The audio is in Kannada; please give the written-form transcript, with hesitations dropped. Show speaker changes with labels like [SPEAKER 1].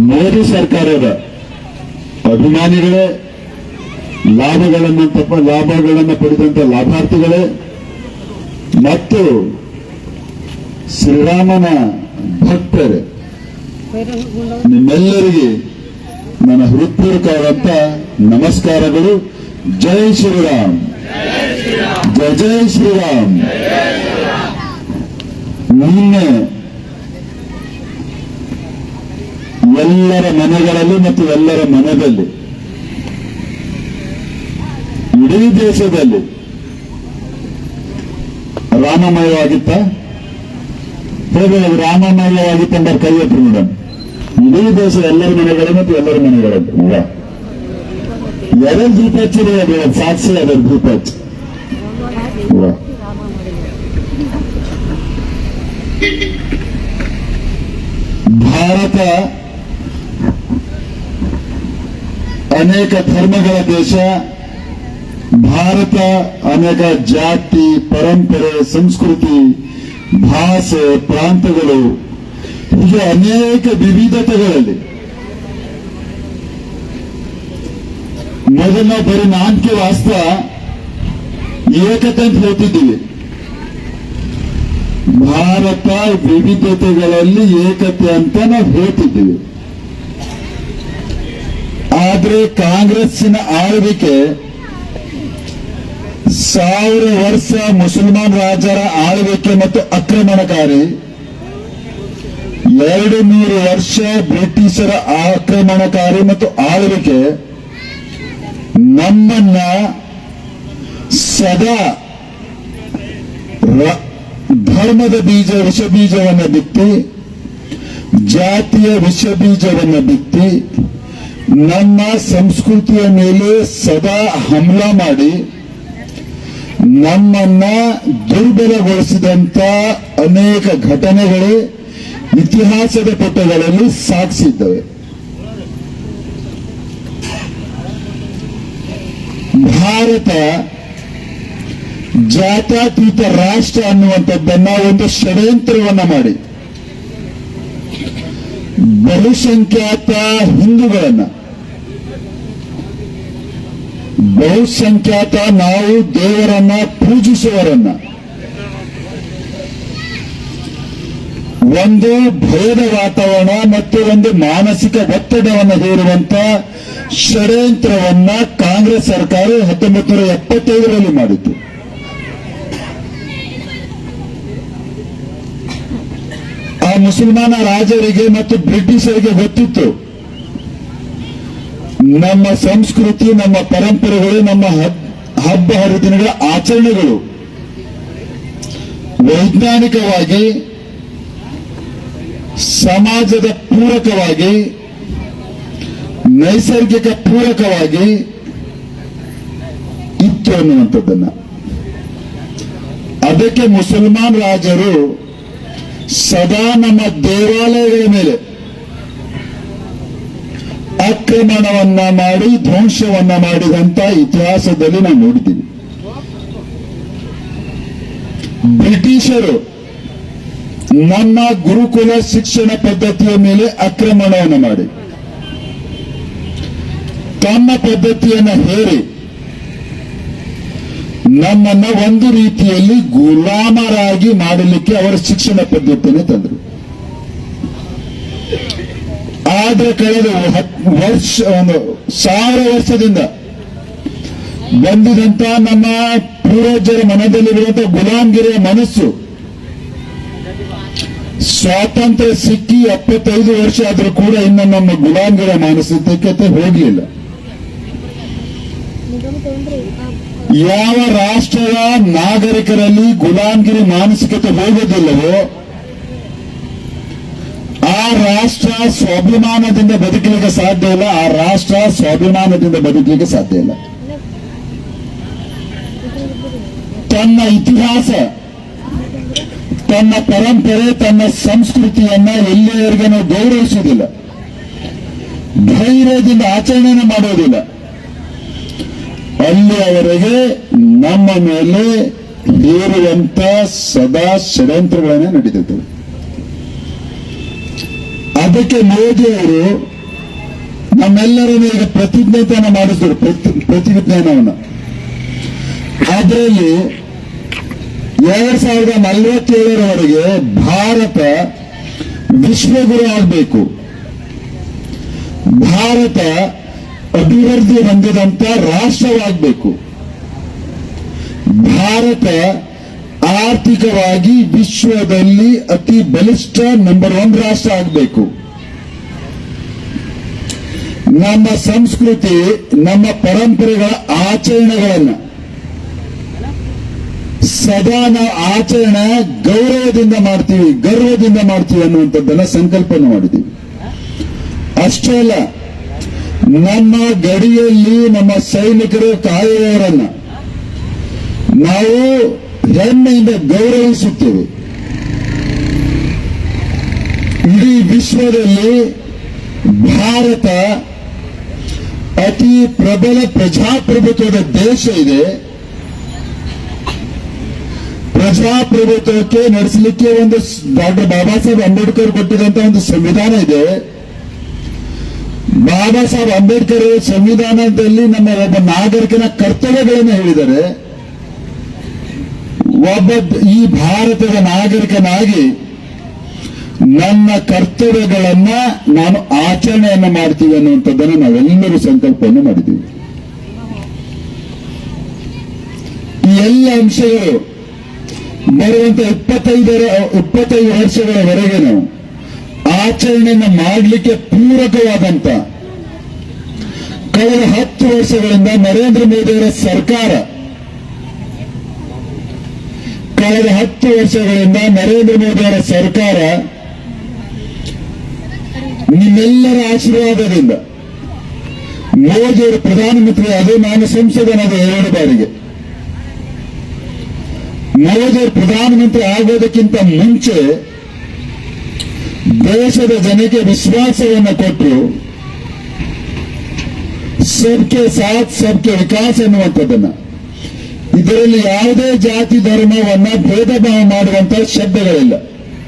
[SPEAKER 1] ಮೋದಿ ಸರ್ಕಾರದ ಅಭಿಮಾನಿಗಳೇ, ಲಾಭಗಳನ್ನು ಪಡೆದಂತ ಲಾಭಾರ್ಥಿಗಳೇ ಮತ್ತು ಶ್ರೀರಾಮನ ಭಕ್ತರೇ, ನಿಮ್ಮೆಲ್ಲರಿಗೆ ನನ್ನ ಹೃತ್ಪೂರ್ವಕವಾದಂತ ನಮಸ್ಕಾರಗಳು. ಜೈ ಶ್ರೀರಾಮ್, ಜೈ ಜೈ ಶ್ರೀರಾಮ್. ನಿನ್ನೆ ಎಲ್ಲರ ಮನೆಗಳಲ್ಲಿ ಮತ್ತು ಎಲ್ಲರ ಮನದಲ್ಲಿ, ಇಡೀ ದೇಶದಲ್ಲಿ ರಾಮಮಯವಾಗಿತ್ತ? ಹೇಗೆ ರಾಮಮಯವಾಗಿತ್ತ ಅಂದ್ರೆ ಕೈ ಎತ್ತರು ಮೇಡಮ್. ಇಡೀ ದೇಶ ಎಲ್ಲರ ಮನೆಗಳು ಮತ್ತು ಎಲ್ಲರ ಮನೆಗಳಲ್ಲಿ ಎರಡು ದೀಪ ಹಚ್ಚಿದೆ, ಅದು ಸಾಕ್ಷಿ, ಅದರ ದೀಪ ಹಚ್ಚಿ. ಭಾರತ ಅನೇಕ ಧರ್ಮಗಳ ದೇಶ. ಭಾರತ ಅನೇಕ ಜಾತಿ, ಪರಂಪರೆ, ಸಂಸ್ಕೃತಿ, ಭಾಷೆ, ಪ್ರಾಂತಗಳು, ಹೀಗೆ ಅನೇಕ ವಿವಿಧತೆಗಳಲ್ಲಿ ಮೊದಲ ಬರೀ ನಾಲ್ಕೆ ವಾಸ್ತ ಏಕತೆ ಅಂತ ಹೇಳ್ತಿದ್ದೀವಿ. ಭಾರತ ವಿವಿಧತೆಗಳಲ್ಲಿ ಏಕತೆ ಅಂತ ನಾವು ಹೇಳ್ತಿದ್ದೀವಿ. ಆದ್ರೆ ಕಾಂಗ್ರೆಸ್ಸಿನ ಆಳ್ವಿಕೆ 1000 ವರ್ಷ ಮುಸಲ್ಮಾನ್ ರಾಜರ ಆಳ್ವಿಕೆ ಮತ್ತು ಆಕ್ರಮಣಕಾರಿ, 200 ವರ್ಷ ಬ್ರಿಟಿಷರ ಆಕ್ರಮಣಕಾರಿ ಮತ್ತು ಆಳ್ವಿಕೆ ನಮ್ಮನ್ನ ಸದಾ ಧರ್ಮದ ವಿಷ ಬೀಜವನ್ನು ಬಿತ್ತಿ, ಜಾತಿಯ ವಿಷ ಬೀಜವನ್ನು ಬಿತ್ತಿ, ನಮ್ಮ ಸಂಸ್ಕೃತಿಯ ಮೇಲೆ ಸದಾ ಹಮ್ಲಾ ಮಾಡಿ ನಮ್ಮನ್ನ ದುರ್ಬಲಗೊಳಿಸಿದಂತ ಅನೇಕ ಘಟನೆಗಳು ಇತಿಹಾಸದ ಪುಟಗಳಲ್ಲಿ ಸಾಕ್ಷಿದ್ದವೆ. ಭಾರತ ಜಾತ್ಯತೀತ ರಾಷ್ಟ್ರ ಅನ್ನುವಂಥದ್ದನ್ನ ಒಂದು ಷಡ್ಯಂತ್ರವನ್ನ ಮಾಡಿ ಬಹುಸಂಖ್ಯಾತ ಹಿಂದೂಗಳನ್ನ, ಬಹುಸಂಖ್ಯಾತ ನಾವು ದೇವರನ್ನ ಪೂಜಿಸುವವರನ್ನ ಒಂದು ಭಯದ ವಾತಾವರಣ ಮತ್ತು ಒಂದು ಮಾನಸಿಕ ಒತ್ತಡವನ್ನು ಹೇರುವಂತ ಷಡ್ಯಂತ್ರವನ್ನ ಕಾಂಗ್ರೆಸ್ ಸರ್ಕಾರ 1975ರಲ್ಲಿ ಮಾಡಿತು. ಆ ಮುಸಲ್ಮಾನ ರಾಜರಿಗೆ ಮತ್ತು ಬ್ರಿಟಿಷರಿಗೆ ಗೊತ್ತಿತ್ತು ನಮ್ಮ ಸಂಸ್ಕೃತಿ, ನಮ್ಮ ಪರಂಪರೆಗಳು, ನಮ್ಮ ಹಬ್ಬ ಹರಿದಿನಗಳ ಆಚರಣೆಗಳು ವೈಜ್ಞಾನಿಕವಾಗಿ, ಸಮಾಜದ ಪೂರಕವಾಗಿ, ನೈಸರ್ಗಿಕ ಪೂರಕವಾಗಿ ಇತ್ತು ಅನ್ನುವಂಥದ್ದನ್ನ. ಅದಕ್ಕೆ ಮುಸಲ್ಮಾನ್ ರಾಜರು ಸದಾ ನಮ್ಮ ದೇವಾಲಯಗಳ ಮೇಲೆ ಆಕ್ರಮಣವನ್ನ ಮಾಡಿ ಧ್ವಂಸವನ್ನ ಮಾಡಿದಂತ ಇತಿಹಾಸದಲ್ಲಿ ನಾವು ನೋಡಿದ್ದೀವಿ. ಬ್ರಿಟಿಷರು ನಮ್ಮ ಗುರುಕುಲ ಶಿಕ್ಷಣ ಪದ್ಧತಿಯ ಮೇಲೆ ಆಕ್ರಮಣವನ್ನು ಮಾಡಿ ತಮ್ಮ ಪದ್ಧತಿಯನ್ನು ಹೇರಿ ನಮ್ಮನ್ನ ಒಂದು ರೀತಿಯಲ್ಲಿ ಗುಲಾಮರಾಗಿ ಮಾಡಲಿಕ್ಕೆ ಅವರ ಶಿಕ್ಷಣ ಪದ್ಧತಿಯನ್ನು ತಂದರು. ಆದ್ರೆ ಕಳೆದ 1000 ವರ್ಷದಿಂದ ಬಂದಿದಂತ ನಮ್ಮ ಪೂರ್ವಜರ ಮನದಲ್ಲಿರುವಂತಹ ಗುಲಾಮಗಿರಿಯ ಮನಸ್ಸು ಸ್ವಾತಂತ್ರ್ಯ ಸಿಕ್ಕಿ 75 ವರ್ಷ ಆದರೂ ಕೂಡ ಇನ್ನು ನಮ್ಮ ಗುಲಾಮಗಿರಿಯ ಮಾನಸಿಕತೆ ಹೋಗಲಿಲ್ಲ. ಯಾವ ರಾಷ್ಟ್ರದ ನಾಗರಿಕರಲ್ಲಿ ಗುಲಾಮಗಿರಿ ಮಾನಸಿಕತೆ ಹೋಗೋದಿಲ್ಲವೋ ಆ ರಾಷ್ಟ್ರ ಸ್ವಾಭಿಮಾನದಿಂದ ಬದುಕಲಿಕ್ಕೆ ಸಾಧ್ಯ ಇಲ್ಲ. ಆ ರಾಷ್ಟ್ರ ಸ್ವಾಭಿಮಾನದಿಂದ ಬದುಕಲಿಕ್ಕೆ ಸಾಧ್ಯ ಇಲ್ಲ. ತನ್ನ ಇತಿಹಾಸ, ತನ್ನ ಪರಂಪರೆ, ತನ್ನ ಸಂಸ್ಕೃತಿಯನ್ನ ಎಲ್ಲಿಯವರೆಗೆ ನಾವು ಗೌರವಿಸುವುದಿಲ್ಲ, ಧೈರ್ಯದಿಂದ ಆಚರಣೆ ಮಾಡೋದಿಲ್ಲ, ಅಲ್ಲಿಯವರೆಗೆ ನಮ್ಮ ಮೇಲೆ ಹೇರುವಂತ ಸದಾ ಷಡ್ಯಂತ್ರಗಳನ್ನೇ ನಡೀತಿರ್ತವೆ. ಅದಕ್ಕೆ ಮೋದಿ ಅವರು ನಮ್ಮೆಲ್ಲರನ್ನು ಈಗ ಪ್ರತಿಜ್ಞಾನ ಮಾಡಿಸಿದ್ರು, ಪ್ರತಿಜ್ಞಾನವನ್ನು. ಅದರಲ್ಲಿ 2047ರವರೆಗೆ ಭಾರತ ವಿಶ್ವಗುರು ಆಗಬೇಕು, ಭಾರತ ಅಭಿವೃದ್ಧಿ ಹೊಂದಿದಂತ ರಾಷ್ಟ್ರವಾಗಬೇಕು, ಭಾರತ ಆರ್ಥಿಕವಾಗಿ ವಿಶ್ವದಲ್ಲಿ ಅತಿ ಬಲಿಷ್ಠ ನಂಬರ್ 1 ರಾಷ್ಟ್ರ ಆಗಬೇಕು. ನಮ್ಮ ಸಂಸ್ಕೃತಿ, ನಮ್ಮ ಪರಂಪರೆಗಳ ಆಚರಣೆಗಳನ್ನು ಸದಾ ನಾವು ಆಚರಣೆ ಗೌರವದಿಂದ ಮಾಡ್ತೀವಿ, ಗರ್ವದಿಂದ ಮಾಡ್ತೀವಿ ಅನ್ನುವಂಥದ್ದನ್ನ ಸಂಕಲ್ಪನೆ ಮಾಡಿದ್ದೀವಿ. ಅಷ್ಟೇ ಅಲ್ಲ, ನಮ್ಮ ಗಡಿಯಲ್ಲಿ ನಮ್ಮ ಸೈನಿಕರು ಕಾಯುವವರನ್ನ ನಾವು ಹೆಮ್ಮೆಯಿಂದ ಗೌರವಿಸುತ್ತೇವೆ. ಇಡೀ ವಿಶ್ವದಲ್ಲಿ ಭಾರತ ಅತಿ ಪ್ರಬಲ ಪ್ರಜಾಪ್ರಭುತ್ವದ ದೇಶ ಇದೆ. ಪ್ರಜಾಪ್ರಭುತ್ವಕ್ಕೆ ನಡೆಸಲಿಕ್ಕೆ ಒಂದು ಡಾಕ್ಟರ್ ಬಾಬಾ ಸಾಹೇಬ್ ಅಂಬೇಡ್ಕರ್ ಕೊಟ್ಟಿದಂತ ಒಂದು ಸಂವಿಧಾನ ಇದೆ. ಬಾಬಾ ಸಾಹೇಬ್ ಅಂಬೇಡ್ಕರ್ ಸಂವಿಧಾನದಲ್ಲಿ ನಮ್ಮ ಒಬ್ಬ ನಾಗರಿಕನ ಕರ್ತವ್ಯಗಳನ್ನು ಹೇಳಿದ್ದಾರೆ. ಒಬ್ಬ ಈ ಭಾರತದ ನಾಗರಿಕನಾಗಿ ನನ್ನ ಕರ್ತವ್ಯಗಳನ್ನ ನಾನು ಆಚರಣೆಯನ್ನ ಮಾಡ್ತೀವಿ ಅನ್ನುವಂಥದ್ದನ್ನು ನಾವೆಲ್ಲರೂ ಸಂಕಲ್ಪವನ್ನು ಮಾಡಿದ್ದೀವಿ. ಈ ಎಲ್ಲ ಅಂಶಗಳು ಬರುವಂತ 25 ವರ್ಷಗಳವರೆಗೆ ನಾವು ಆಚರಣೆಯನ್ನ ಮಾಡಲಿಕ್ಕೆ ಪೂರಕವಾದಂತ ಕಳೆದ 10 ವರ್ಷಗಳಿಂದ ನರೇಂದ್ರ ಮೋದಿಯವರ ಸರ್ಕಾರ, ಕಳೆದ 10 ವರ್ಷಗಳಿಂದ ನರೇಂದ್ರ ಮೋದಿಯವರ ಸರ್ಕಾರ ನಿಮ್ಮೆಲ್ಲರ ಆಶೀರ್ವಾದದಿಂದ ಮೋದಿಯವರು ಪ್ರಧಾನಮಂತ್ರಿ ಅದು, ನಾನು ಸಂಸದನಾದ 2 ಬಾರಿಗೆ. ಮೋದಿಯವರು ಪ್ರಧಾನಮಂತ್ರಿ ಆಗೋದಕ್ಕಿಂತ ಮುಂಚೆ ದೇಶದ ಜನಕ್ಕೆ ವಿಶ್ವಾಸವನ್ನು ಕೊಟ್ಟು ಸಬ್ಕೆ ಸಾಥ್ ಸಬ್ಕೆ ವಿಕಾಸ್ ಎನ್ನುವಂಥದ್ದನ್ನ, ಇದರಲ್ಲಿ ಯಾವುದೇ ಜಾತಿ ಧರ್ಮವನ್ನ ಭೇದ ಭಾವ ಮಾಡುವಂತಹ ಶಬ್ದಗಳಿಲ್ಲ.